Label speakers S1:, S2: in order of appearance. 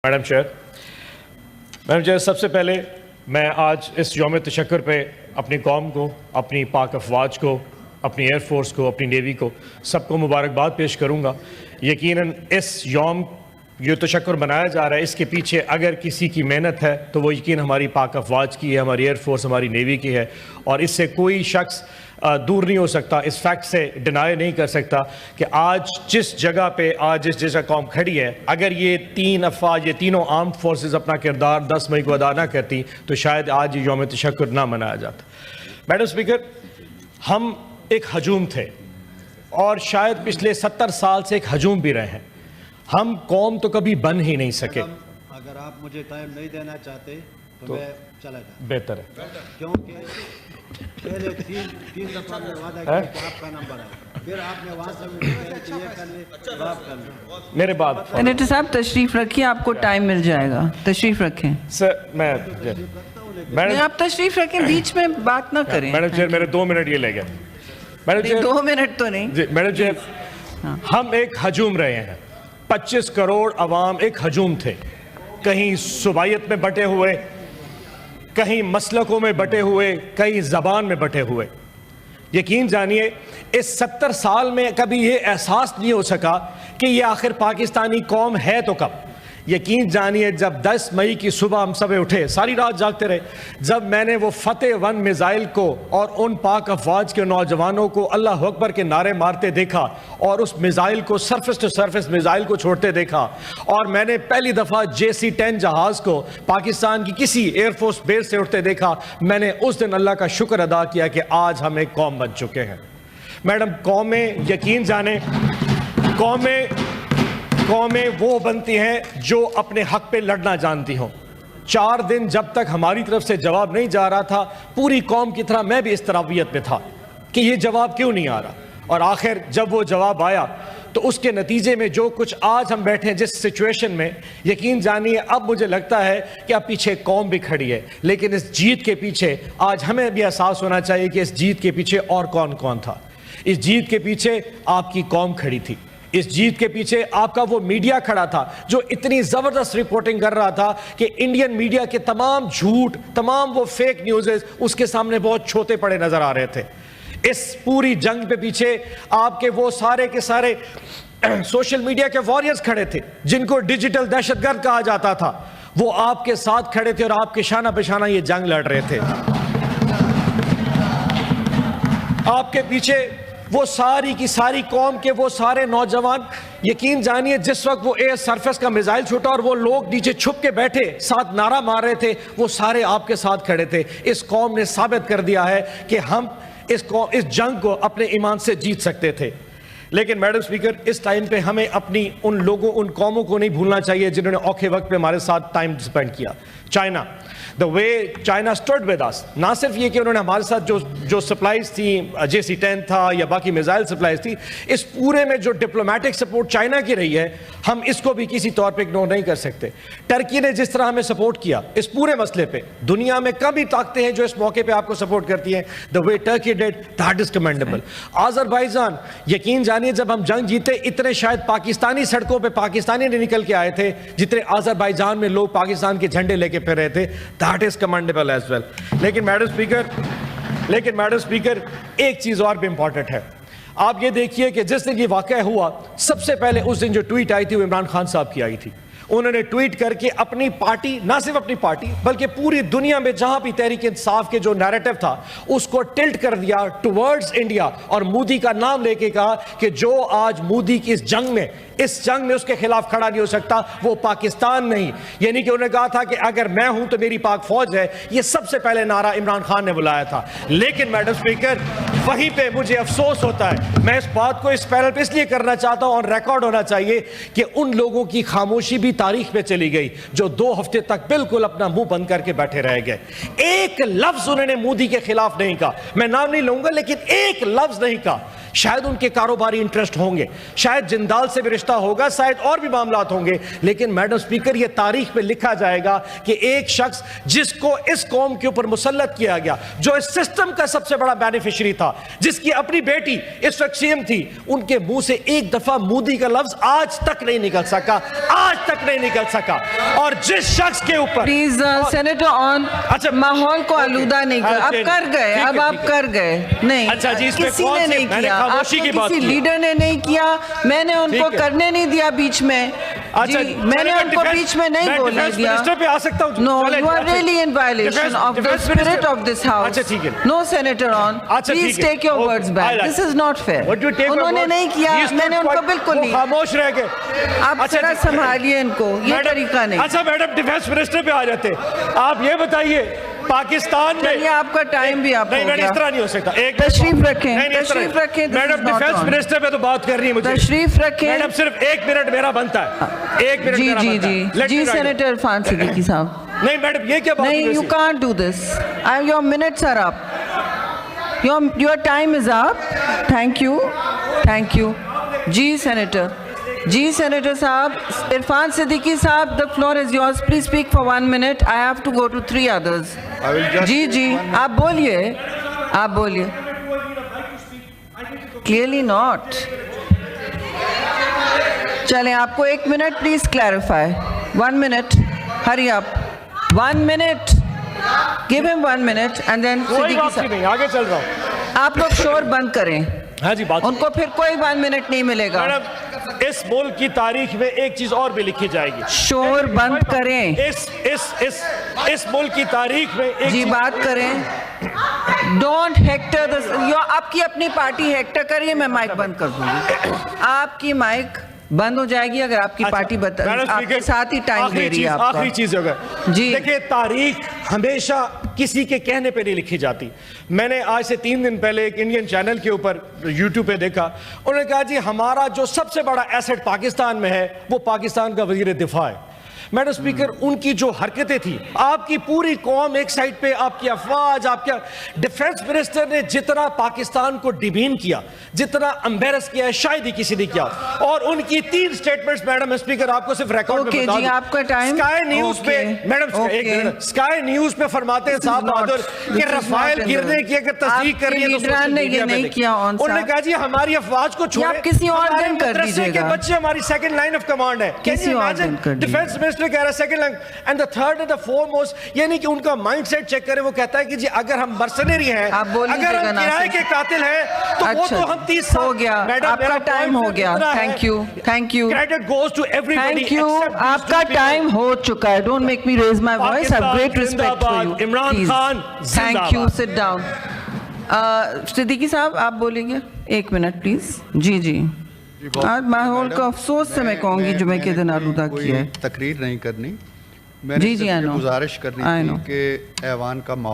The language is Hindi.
S1: मैडम चेयर, सबसे पहले मैं आज इस यौम तशक्कुर पे अपनी कौम को, अपनी पाक अफवाज को, अपनी एयरफोर्स को, अपनी नेवी को, सबको मुबारकबाद पेश करूँगा। यकीनन इस यौम जो तशक्कुर मनाया जा रहा है, इसके पीछे अगर किसी की मेहनत है तो वो यकीन हमारी पाक अफवाज की है, हमारी एयरफोर्स, हमारी नेवी की है। और इससे कोई शख्स दूर नहीं हो सकता, इस फैक्ट से डिनाई नहीं कर सकता कि आज जिस जगह पे आज जिस जगह कौम खड़ी है, अगर ये तीन अफवाज, ये तीनों आर्म्ड फोर्सेस अपना किरदार 10 मई को अदा ना करती तो शायद आज ये यौम तशक्कुर ना मनाया जाता। मैडम स्पीकर, हम एक हजूम थे और शायद पिछले 70 साल से एक हजूम भी रहे हैं। हम कौम तो कभी बन ही नहीं सके।
S2: अगर आप मुझे टाइम नहीं देना चाहते तो मैं चला जाता।
S1: बेहतर है,
S2: क्योंकि पहले तीन दफा मैं वादा किया कि आपका नंबर है, फिर आपने वहाँ से
S1: मेरे बाद
S3: सेनेटर साहब तशरीफ रखिए, आपको टाइम मिल जाएगा। तशरीफ रखें
S1: सर। मैडम
S3: आप तशरीफ रखें, बीच में बात ना करें।
S1: मैडम चेयर, मेरे 2 मिनट ये ले गए। मैडम चेयर,
S3: 2 मिनट तो नहीं।
S1: मैडम चेयर, हम एक हजूम रहे हैं। 25 करोड़ अवाम एक हजूम थे, कहीं सुबायत में बटे हुए, कहीं मसलकों में बटे हुए, कहीं ज़बान में बटे हुए। यकीन जानिए इस 70 साल में कभी ये एहसास नहीं हो सका कि ये आखिर पाकिस्तानी कौम है तो कब। यकीन जानिए जब 10 मई की सुबह हम सब उठे, सारी रात जागते रहे, जब मैंने वो फतेह 1 मिसाइल को और उन पाक अफवाज के नौजवानों को अल्लाह अकबर के नारे मारते देखा और उस मिसाइल को सरफेस टू सरफेस मिसाइल को छोड़ते देखा, और मैंने पहली दफ़ा JC-10 जहाज़ को पाकिस्तान की किसी एयरफोर्स बेस से उठते देखा, मैंने उस दिन अल्लाह का शुक्र अदा किया कि आज हम एक कौम बन चुके हैं। मैडम, कौमें, यकीन जाने, कौमें वो बनती हैं जो अपने हक पे लड़ना जानती हों। 4 दिन जब तक हमारी तरफ से जवाब नहीं जा रहा था, पूरी कौम की तरह मैं भी इस तरबियत में था कि ये जवाब क्यों नहीं आ रहा, और आखिर जब वो जवाब आया तो उसके नतीजे में जो कुछ आज हम बैठे हैं जिस सिचुएशन में, यकीन जानिए अब मुझे लगता है कि अब पीछे कौम भी खड़ी है, लेकिन इस जीत के पीछे आज हमें भी एहसास होना चाहिए कि इस जीत के पीछे और कौन कौन था। इस जीत के पीछे आपकी कौम खड़ी थी, इस जीत के पीछे आपका वो मीडिया खड़ा था जो इतनी जबरदस्त रिपोर्टिंग कर रहा था कि इंडियन मीडिया के तमाम झूठ, तमाम वो फेक न्यूज़ उसके सामने बहुत छोटे पड़े नजर आ रहे थे। इस पूरी जंग पे पीछे आपके वो सारे के सारे सोशल मीडिया के वॉरियर्स खड़े थे जिनको डिजिटल दहशतगर्द कहा जाता था, वो आपके साथ खड़े थे और आपके शाना पेशाना ये जंग लड़ रहे थे। आपके पीछे वो सारी की सारी कौम के वो सारे नौजवान, यकीन जानिए जिस वक्त वो एयर सरफेस का मिसाइल छूटा और वो लोग नीचे छुप के बैठे साथ नारा मार रहे थे, वो सारे आपके साथ खड़े थे। इस कौम ने साबित कर दिया है कि हम इस जंग को अपने ईमान से जीत सकते थे। लेकिन मैडम स्पीकर, इस टाइम पे हमें अपनी उन लोगों, उन कौमों को नहीं भूलना चाहिए जिन्होंने औखे वक्त पे हमारे साथ टाइम स्पेंड किया। China, the way China stood with us, ना सिर्फ ये कि उन्होंने हमारे साथ जो सप्लाईज थी, JC-10 था या बाकी मिसाइल सप्लाईज थी, इस पूरे में जो डिप्लोमेटिक सपोर्ट चाइना की रही है, हम इसको भी किसी तौर पे इग्नोर नहीं कर सकते। टर्की ने जिस तरह हमें सपोर्ट किया इस पूरे मसले पे, दुनिया में कम ही ताकतें हैं जो इस मौके पे आपको सपोर्ट करती हैं। The way Turkey did, that is commendable. Azerbaijan, यकीन जानिए जब हम जंग जीते इतने शायद पाकिस्तानी सड़कों पे पाकिस्तानी नहीं निकल के आए थे जितने आज़रबाईजान में लोग पाकिस्तान के झंडे लेके फिर रहे थे। That is commendable as well. लेकिन मैडम स्पीकर, एक चीज और भी इंपॉर्टेंट है। आप ये देखिए कि जिस दिन ये वाकया हुआ, सबसे पहले उस दिन जो ट्वीट आई थी वो इमरान खान साहब की आई थी। उन्होंने ट्वीट करके अपनी पार्टी, ना सिर्फ अपनी पार्टी बल्कि पूरी दुनिया में जहां भी तहरीक इंसाफ के जो नैरेटिव था उसको टिल्ट कर दिया टुवर्ड्स इंडिया, और मोदी का नाम लेके कहा कि जो आज मोदी की इस जंग में उसके खिलाफ खड़ा नहीं हो सकता वो पाकिस्तान नहीं। यानी कि उन्होंने कहा था कि अगर मैं हूं तो मेरी पाक फौज है। ये सबसे पहले नारा इमरान खान ने बुलाया था। लेकिन मैडम स्पीकर, वहीं पे मुझे अफसोस होता है, मैं इस बात को इस पैनल पे इसलिए करना चाहता हूं और रिकॉर्ड होना चाहिए कि उन लोगों की खामोशी भी तारीख में चली गई जो 2 हफ्ते तक बिल्कुल अपना मुंह बंद करके बैठे रह गए। एक लफ्ज उन्होंने मोदी के खिलाफ नहीं कहा, मैं नाम नहीं लूंगा, लेकिन एक लफ्ज नहीं कहा। शायद उनके कारोबारी इंटरेस्ट होंगे, शायद जिंदाल से भी गुफ्ता होगा, शायद और भी मामलात होंगे, लेकिन मैडम स्पीकर ये तारीख पे लिखा जाएगा कि एक शख्स जिसको इस कौम के ऊपर मुसल्लत किया गया, जो इस सिस्टम का सबसे बड़ा बेनिफिशियरी था, जिसकी अपनी बेटी इस वक्त सीएम थी, उनके मुंह से एक दफा मोदी का लफ्ज आज तक नहीं निकल सका, आज तक नहीं निकल सका। और जिस शख्स के ऊपर
S3: प्लीज सेनेटर ऑन,
S1: अच्छा,
S3: माहौल को आलूदा नहीं कर, अब कर गए, अब आप कर गए नहीं।
S1: अच्छा जी, इसमें
S3: किसी
S1: कौन
S3: ने
S1: सी-
S3: नहीं
S1: मैंने
S3: किया,
S1: खामोशी की बात
S3: किसी
S1: की।
S3: लीडर ने नहीं किया, मैंने उनको
S1: ठीक है।
S3: करने नहीं दिया बीच में।
S1: अच्छा,
S3: जी, मैंने उनको बीच में नहीं बोलने दिया।
S1: मिनिस्टर पे आ सकता हूं?
S3: नो,
S1: चलें,
S3: यू आर
S1: अच्छा,
S3: really in violation
S1: defence-
S3: of the
S1: defence
S3: spirit
S1: minister-
S3: of this house.
S1: अच्छा, ठीक है।
S3: नो सेनेटर ऑन,
S1: अच्छा,
S3: प्लीज
S1: ठीक है।
S3: Take your
S1: Okay,
S3: words back,
S1: I like-
S3: this is not
S1: What do you
S3: fair.
S1: take
S3: उन्होंने
S1: my
S3: नहीं
S1: word?
S3: किया,
S1: He stood
S3: मैंने उनको
S1: quiet,
S3: बिल्कुल
S1: वो
S3: नहीं।
S1: खामोश रह गए।
S3: आप
S1: अच्छा,
S3: जरा
S1: ठीक-
S3: संभालिए इनको, ये
S1: मैडम-
S3: तरीका नहीं।
S1: अच्छा मैडम, डिफेंस मिनिस्टर पे आ जाते। आप ये बताइए, पाकिस्तान में
S3: चलिए, आपका टाइम भी आप
S1: नहीं
S3: हो
S1: मैडम,
S3: गया।
S1: इस तरह नहीं हो सकता। एक
S3: तशरीफ रखें,
S1: नहीं, नहीं, इस तरह
S3: तशरीफ
S1: नहीं।
S3: रखें, this
S1: madam
S3: is not
S1: defence
S3: on।
S1: Minister पे तो बात करनी है मुझे।
S3: तशरीफ रखें।
S1: मैडम सिर्फ 1 मिनट मेरा बनता है, 1 मिनट
S3: जी
S1: मेरा
S3: जी
S1: बनता
S3: जी
S1: है। Let
S3: जी
S1: me write it.
S3: Senator Irfan Siddiqui साहब,
S1: नहीं मैडम, ये क्या बात
S3: नहीं,
S1: हुई
S3: यू
S1: वैसे?
S3: Can't do this, your minutes are up, your time is up. Thank you, thank you. जी सेनेटर, जी सेनेटर साहब, इरफान सिद्दीकी साहब, the floor is yours, please speak for 1 minute, I have to go to 3 others.
S2: I will just
S3: जी जी, आप बोलिए, आप बोलिए। Clearly not. चलें, आपको 1 minute, please clarify. 1 minute, hurry up, 1 minute, give him 1 minute and then
S1: कोई
S3: सिद्दीकी
S1: बात
S3: साहब,
S1: नहीं, आगे चल रहा हूँ।
S3: आप लोग शोर बंद करें,
S1: हाँ जी, बात
S3: उनको फिर कोई 1 मिनट नहीं मिलेगा।
S1: मैडम, इस मुल्क की तारीख में एक चीज और भी लिखी जाएगी।
S3: शोर बंद करें,
S1: इस मुल्क की तारीख में एक
S3: जी
S1: चीज-
S3: बात करें। डोंट हेक्टर द, आपकी अपनी पार्टी हेक्टर करिए, मैं माइक बंद कर दूंगी। आपकी माइक बंद हो जाएगी अगर आपकी
S1: अच्छा,
S3: पार्टी
S1: मैडम
S3: आपके
S1: स्पीकर,
S3: साथ ही टाइम
S1: आखिरी
S3: दे रही है
S1: चीज-
S3: आपका।
S1: आखिरी चीज होगा
S3: जी।
S1: देखिए, तारीख हमेशा किसी के कहने पे नहीं लिखी जाती। मैंने आज से 3 दिन पहले एक इंडियन चैनल के ऊपर यूट्यूब पे देखा, उन्होंने कहा जी हमारा जो सबसे बड़ा एसेट पाकिस्तान में है वो पाकिस्तान का वजीर दिफा है। मैडम स्पीकर, उनकी जो हरकतें थी, आपकी पूरी कौम एक साइड पे, आपकी अफवाज, आपके डिफेंस मिनिस्टर ने जितना पाकिस्तान को डिमीन किया, जितना एम्बेरस किया है, शायद ही किसी ने किया। और उनकी 3 स्टेटमेंट्स, मैडम स्पीकर, आपको सिर्फ रिकॉर्ड में
S3: ओके
S1: बता
S3: जी,
S1: दूं।
S3: आपका टाइम।
S1: स्काई न्यूज पे,
S3: ओके,
S1: मैडम एक
S3: ओके।
S1: मिनट, स्काई न्यूज पे फरमाते हैं साहब बहादुर कि रफाल गिरने की अगर तस्दीक कर रही है तो
S3: लीडरान
S1: सोशल
S3: ने ये
S1: मीडिया पे
S3: नहीं
S1: देखिए।
S3: किया ऑन
S1: उन्होंने
S3: साहब।
S1: कहा जी हमारी अफवाज को छोड़े,
S3: आप किसी और
S1: हमारे
S3: दिन कर
S1: मदरसे के
S3: दीजिएगा।
S1: बच्चे हमारी सेकंड लाइन ऑफ कमांड है।
S3: किसी और दिन कर दीजिए।
S1: डिफेंस मिनिस्टर कह रहा है second line, and the third and the foremost, यानी कि उनका माइंडसेट चेक करें। वो कहता है कि जी अगर हम मर्सनरी हैं,
S3: आप बोल
S1: अगर
S3: लीजिएगा
S1: हम
S3: ना
S1: किराए
S3: सिर्फ।
S1: के कातिल हैं, तो वो तो हम 30 साल
S3: हो गया,
S1: मैडम,
S3: आपका
S1: मेरा
S3: टाइम
S1: point
S3: हो गया।
S1: इतना है,
S3: thank you, thank you,
S1: credit goes to everybody
S3: thank you. आपका टाइम हो चुका है, don't make me raise my voice, I have great respect for you.
S1: Imran Khan
S3: thank you, sit down. Siddiqui साहब, आप बोलेंगे 1 मिनट प्लीज। जी जी, आज माहौल का अफसोस से मैं कहूंगी जो मैं के दिन आलूदा
S4: कोई
S3: किया है।
S4: तकरीर नहीं करनी,
S3: जी,
S4: मैंने
S3: जी, I
S4: सिर्फ ये
S3: know.
S4: गुजारिश करनी
S3: I
S4: थी
S3: know.
S4: कि ऐवान का